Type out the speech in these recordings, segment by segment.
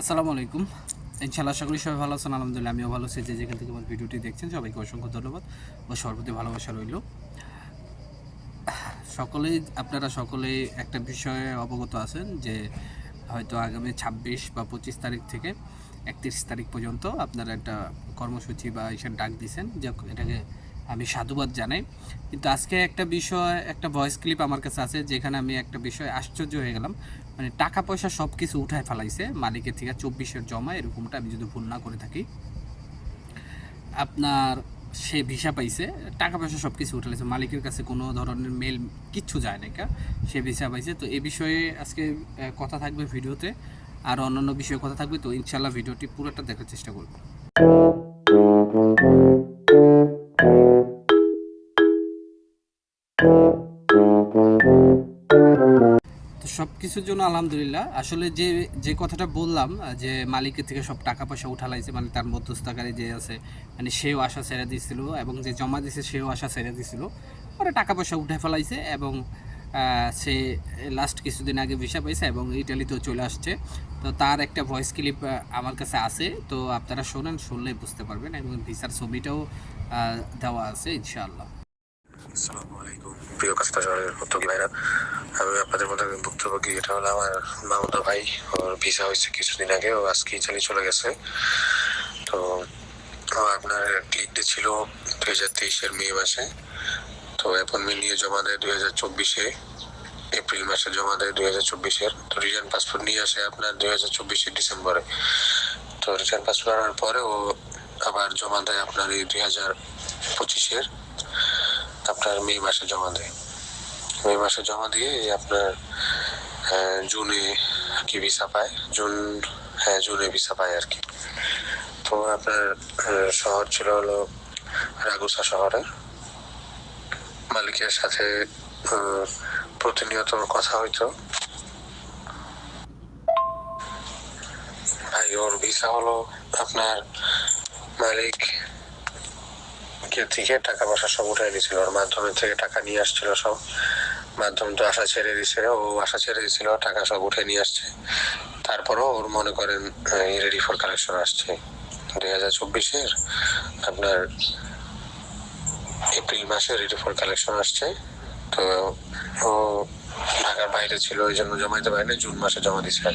আসসালামু আলাইকুম। ইনশাআল্লাহ আশা করি সবাই ভালো আছেন। আলহামদুলিল্লাহ আমিও ভালো আছি। যে যেখান থেকে আমার ভিডিওটি দেখছেন সবাইকে অসংখ্য ধন্যবাদ ও সর্বতি ভালোবাসা রইল। আপনারা সকলেই একটা বিষয়ে অবগত আছেন যে হয়তো আগামী ২৬ বা ২৫ তারিখ থেকে ৩১ তারিখ পর্যন্ত আপনারা একটা কর্মসূচি বা এসব ডাক দিয়েছেন, যে এটাকে আমি সাধুবাদ জানাই। কিন্তু আজকে একটা বিষয়, একটা ভয়েস ক্লিপ আমার কাছে আছে, যেখানে আমি একটা বিষয় আশ্চর্য হয়ে গেলাম। মানে টাকা পয়সা সব কিছু উঠায় ফেলাইছে মালিকের থেকে, ২৪-এর জমা, এরকমটা আমি যদি ভুল না করে থাকি। আপনার সে ভিসা পাইছে, টাকা পয়সা সব কিছু উঠে গেছে, মালিকের কাছে কোনো ধরনের মেল কিচ্ছু যায় না, সে ভিসা পাইছে। তো এই বিষয়ে আজকে কথা থাকবে ভিডিওতে, আর অন্যান্য বিষয়ে কথা থাকবে। তো ইনশাল্লাহ ভিডিওটি পুরোটা দেখার চেষ্টা করব। তো সব কিছুর জন্য আলহামদুলিল্লাহ। আসলে যে যে কথাটা বললাম, যে মালিকের থেকে সব টাকা পয়সা উঠালাইছে, মানে তার মধ্যস্থকারী যে আছে, মানে সেও আশা ছেড়ে দিয়েছিল, এবং যে জমা দিয়েছে সেও আশা ছেড়ে দিয়েছিল, পরে টাকা পয়সা উঠে ফেলাইছে, এবং সে লাস্ট কিছুদিন আগে ভিসা পাইছে এবং ইটালিতেও চলে আসছে। তো তার একটা ভয়েস ক্লিপ আমার কাছে আছে, তো আপনারা শোনেন, শুনলেই বুঝতে পারবেন, এবং ভিসার ছবিটাও দেওয়া আছে ইনশাআল্লাহ। আসসালামু আলাইকুম প্রিয় কাস্তা শহরের উদ্যোগী ভাইরা, আমি আপনাদের মধ্যে বক্তব্য কি, এটা হলো আমার মামুদা ভাই। ওর ভিসা হয়েছে কিছুদিন আগে, ও আজকে ইতালি চলে গেছে। তো আপনার ক্লিক ডে ছিল 2023-এর মে মাসে। তো অ্যাপয়েন্টমেন্ট নিয়ে জমা দেয় 2024-এ এপ্রিল মাসে, জমা দেয় 2024-এর। তো রিটার্ন পাসপোর্ট নিয়ে আসে আপনার 2024-এর ডিসেম্বরে। তো রিটার্ন পাসপোর্ট আনার পরে ও আবার জমা দেয় আপনার এই 2025-এর আপনার মে মাসে জমা দেয়। মে মাসে জমা দিয়ে আপনার জুনে কি ভিসা পায়, জুনে ভিসা পায় আর কি। তো আপনার শহর ছিল হলো রাগুসা শহরে। মালিকের সাথে প্রতিনিয়ত কথা হইতো। ভাই ওর ভিসা হলো আপনার মালিক থেকে টাকা পয়সা সব উঠাই নিয়েছিল, ওর মাধ্যমের থেকে টাকা নিয়ে আসছিল সব। মাধ্যম তো আশা ছেড়ে দিছে, ও আশা ছেড়ে দিয়েছিল, টাকা সব উঠে নিয়ে আসছে। তারপরও ওর মনে করেন রেডি ফর কালেকশন আসছে 2024-এর আপনার এপ্রিল মাসে রেডি ফর কালেকশন আসছে। তো ও ঢাকার বাইরে ছিল, ওই জন্য জমা দিতে পারেনি, জুন মাসে জমা দিছে।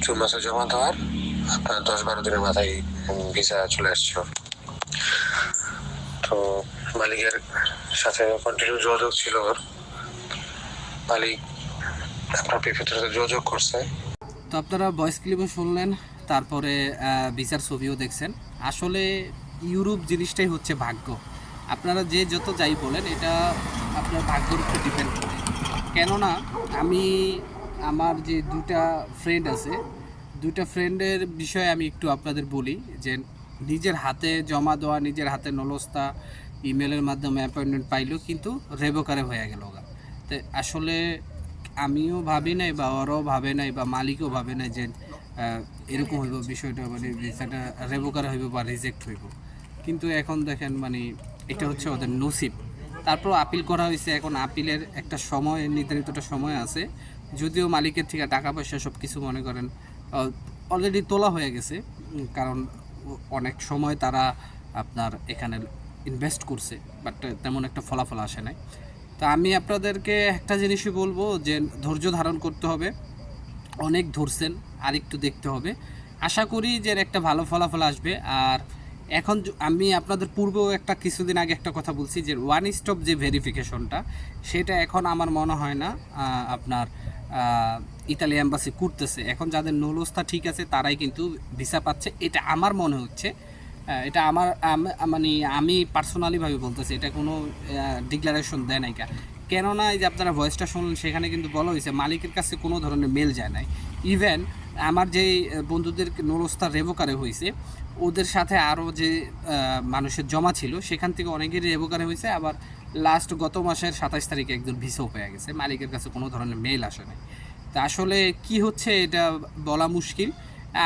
জুন মাসে জমা দেওয়ার আপনার 10-12 দিনের মাথায় ভিসা চলে আসছিল। তো মালিকের সাথে কন্টিনিউ যোগাযোগ ছিল ওর। মালিক আপনার ভিতরে যোগাযোগ করছে। তো আপনারা ভয়েস ক্লিপও শুনলেন, তারপরে ভিসার ছবিও দেখছেন। আসলে ইউরোপ জিনিসটাই হচ্ছে ভাগ্য। আপনারা যে যত যাই বলেন, এটা আপনার ভাগ্যের উপর ডিপেন্ড করে। কেননা আমি আমার যে দুটা ফ্রেন্ড আছে, দুইটা ফ্রেন্ডের বিষয়ে আমি একটু আপনাদের বলি, যে নিজের হাতে জমা দেওয়া, নিজের হাতে নলস্তা, ইমেলের মাধ্যমে অ্যাপয়েন্টমেন্ট পাইলো, কিন্তু রেবোকারে হয়ে গেল। তো আসলে আমিও ভাবি নাই, বা ওরাও ভাবে নাই, বা মালিকও ভাবে নাই যে এরকম হইব বিষয়টা, মানে ভিসাটা রেভোকার হইব বা রিজেক্ট হইব। কিন্তু এখন দেখেন, মানে এটা হচ্ছে ওদের নসিব। তারপর আপিল করা হয়েছে, এখন আপিলের একটা সময়, নির্ধারিত একটা সময় আছে। যদিও মালিকের থেকে টাকা পয়সা সব কিছু মনে করেন অলরেডি তোলা হয়ে গেছে, কারণ অনেক সময় তারা আপনার এখানে ইনভেস্ট করছে, বাট তেমন একটা ফলাফল আসে নাই। তা আমি আপনাদেরকে একটা জিনিসই বলবো, যে ধৈর্য ধারণ করতে হবে। অনেক ধরছেন, আর একটু দেখতে হবে। আশা করি যে একটা ভালো ফলাফল আসবে। আর এখন আমি আপনাদের পূর্বেও একটা কিছুদিন আগে একটা কথা বলছি, যে ওয়ান স্টপ যে ভেরিফিকেশনটা, সেটা এখন আমার মনে হয় না আপনার ইতালি অ্যাম্বাসি করতেছে। এখন যাদের নৌলস্থা ঠিক আছে তারাই কিন্তু ভিসা পাচ্ছে, এটা আমার মনে হচ্ছে। এটা আমার মানে আমি পার্সোনালিভাবে বলতেছি, এটা কোনো ডিক্লারেশন দেয় নাই। কেননা এই যে আপনারা ভয়েসটা শুনলেন, সেখানে কিন্তু বলা হয়েছে মালিকের কাছে কোনো ধরনের মেল যায় নাই। ইভেন আমার যেই বন্ধুদের নরস্তা রেভোকারে হয়েছে, ওদের সাথে আরও যে মানুষের জমা ছিল, সেখান থেকে অনেকেরই রেভোকারে হয়েছে। আবার লাস্ট গত মাসের 27 তারিখে একজন ভিসাও পেয়ে গেছে, মালিকের কাছে কোনো ধরনের মেল আসে নাই। তা আসলে কি হচ্ছে এটা বলা মুশকিল।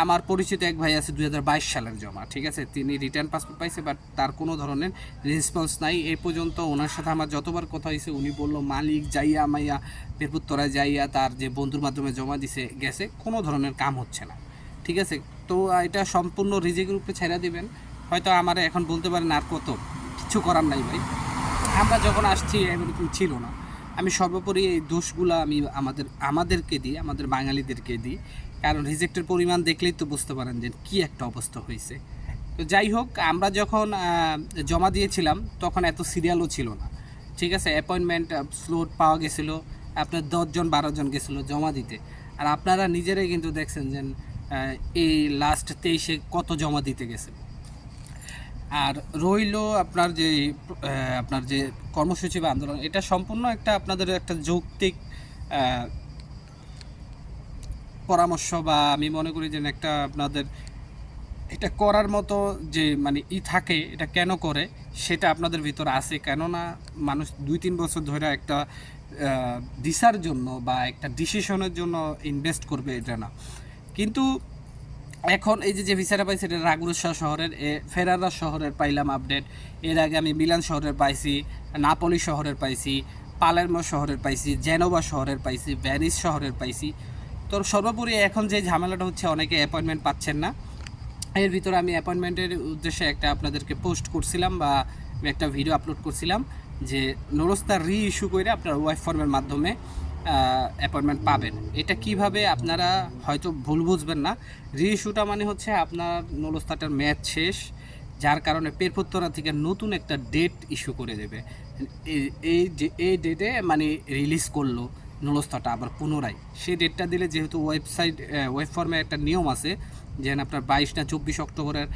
আমার পরিচিত এক ভাই আছে 2022 সালের জমা, ঠিক আছে, তিনি রিটার্ন পাসপোর্ট পাইছে, বাট তার কোনো ধরনের রেসপন্স নাই এই পর্যন্ত। ওনার সাথে আমার যতবার কথা হয়েছে, উনি বললো মালিক যাইয়া বেরপুত্তরায় যাইয়া তার যে বন্ধুর মাধ্যমে জমা দিছে গেছে, কোনো ধরনের কাম হচ্ছে না, ঠিক আছে। তো এটা সম্পূর্ণ রিজেক্টের উপরে ছেড়ে দিবেন। হয়তো আমার এখন বলতে পারেন আর কত, কিছু করার নাই ভাই। আমরা যখন আসছি এরকম ছিল না। আমি সর্বোপরি এই দোষগুলো আমি আমাদেরকে দিই, আমাদের বাঙালিদেরকে দিই, কারণ রিজেক্টের পরিমাণ দেখলেই তো বুঝতে পারেন যে কী একটা অবস্থা হয়েছে। তো যাই হোক, আমরা যখন জমা দিয়েছিলাম তখন এত সিরিয়ালও ছিল না, ঠিক আছে। অ্যাপয়েন্টমেন্ট স্লট পাওয়া গেছিলো, আপনার 10 জন 12 জন গেছিলো জমা দিতে। আর আপনারা নিজেরাই কিন্তু দেখছেন যে এই লাস্ট 23-এ কত জমা দিতে গেছে। আর রইল আপনার যে কর্মসূচি বা আন্দোলন, এটা সম্পূর্ণ একটা আপনাদের একটা যৌক্তিক পরামর্শ, বা আমি মনে করি যে একটা আপনাদের এটা করার মতো যে মানে থাকে, এটা কেন করে সেটা আপনাদের ভিতরে আছে। কেননা মানুষ 2-3 বছর ধরে একটা দিশার জন্য বা একটা ডিসিশনের জন্য ইনভেস্ট করবে, এটা না। কিন্তু এখন এই যে ভিসাটা পাইছি, এটা রাগুরুসা শহরের, ফেরারা শহরের পাইলাম আপডেট। এর আগে আমি মিলান শহরের পাইছি, নাপোলি শহরের পাইছি, পালেরমো শহরের পাইছি, জেনোভা শহরের পাইছি, ভ্যানিস শহরের পাইছি। তো সর্বোপরি এখন যে ঝামেলাটা হচ্ছে, অনেকে অ্যাপয়েন্টমেন্ট পাচ্ছেন না। এর ভিতরে আমি অ্যাপয়েন্টমেন্টের উদ্দেশ্যে একটা আপনাদেরকে পোস্ট করছিলাম বা একটা ভিডিও আপলোড করছিলাম যে নুরস্তা ইস্যু করে আপনার ওয়াইফ ফর্মের মাধ্যমে অ্যাপয়েন্টমেন্ট পাবেন। এটা কিভাবে আপনারা হয়তো ভুল বুঝবেন না। ইস্যুটা মানে হচ্ছে আপনার নুরস্তাটার মেয়াদ শেষ, যার কারণে পেরপত্তরা থেকে নতুন একটা ডেট ইস্যু করে দেবে। এই ডেটে মানে রিলিজ করলো নুরস্তাটা আবার পুনরায়, সেই ডেটটা দিলে যেহেতু ওয়েব ফর্মে একটা নিয়ম আছে যে আপনার 22 না 24 অক্টোবরের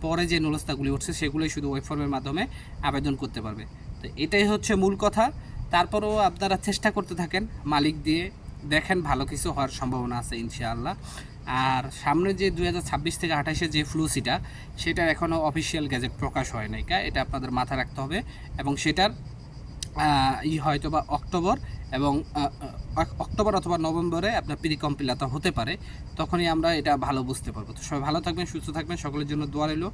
পরে যে নুরস্তাগুলি উঠছে সেগুলোই শুধু ওয়েব ফর্মের মাধ্যমে আবেদন করতে পারবে। তো এটাই হচ্ছে মূল কথা। তারপরেও আপনারা চেষ্টা করতে থাকেন, মালিক দিয়ে দেখেন, ভালো কিছু হওয়ার সম্ভাবনা আছে ইনশাআল্লাহ। আর সামনে যে 2026 থেকে 28-এ যে ফ্লুসিটা, সেটা এখনও অফিসিয়াল গ্যাজেট প্রকাশ হয় নাই, এটা আপনাদের মাথায় রাখতে হবে। এবং সেটার হয়তো বা অক্টোবর অথবা নভেম্বরে আপনার প্রি কম্পিলাতা হতে পারে, তখনই আমরা এটা ভালো বুঝতে পারবো। তো সবাই ভালো থাকবেন, সুস্থ থাকবেন, সকলের জন্য দোয়া রইল,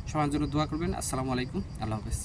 সবার জন্য দোয়া করবেন। আসসালামু আলাইকুম, আল্লাহ হাফেজ।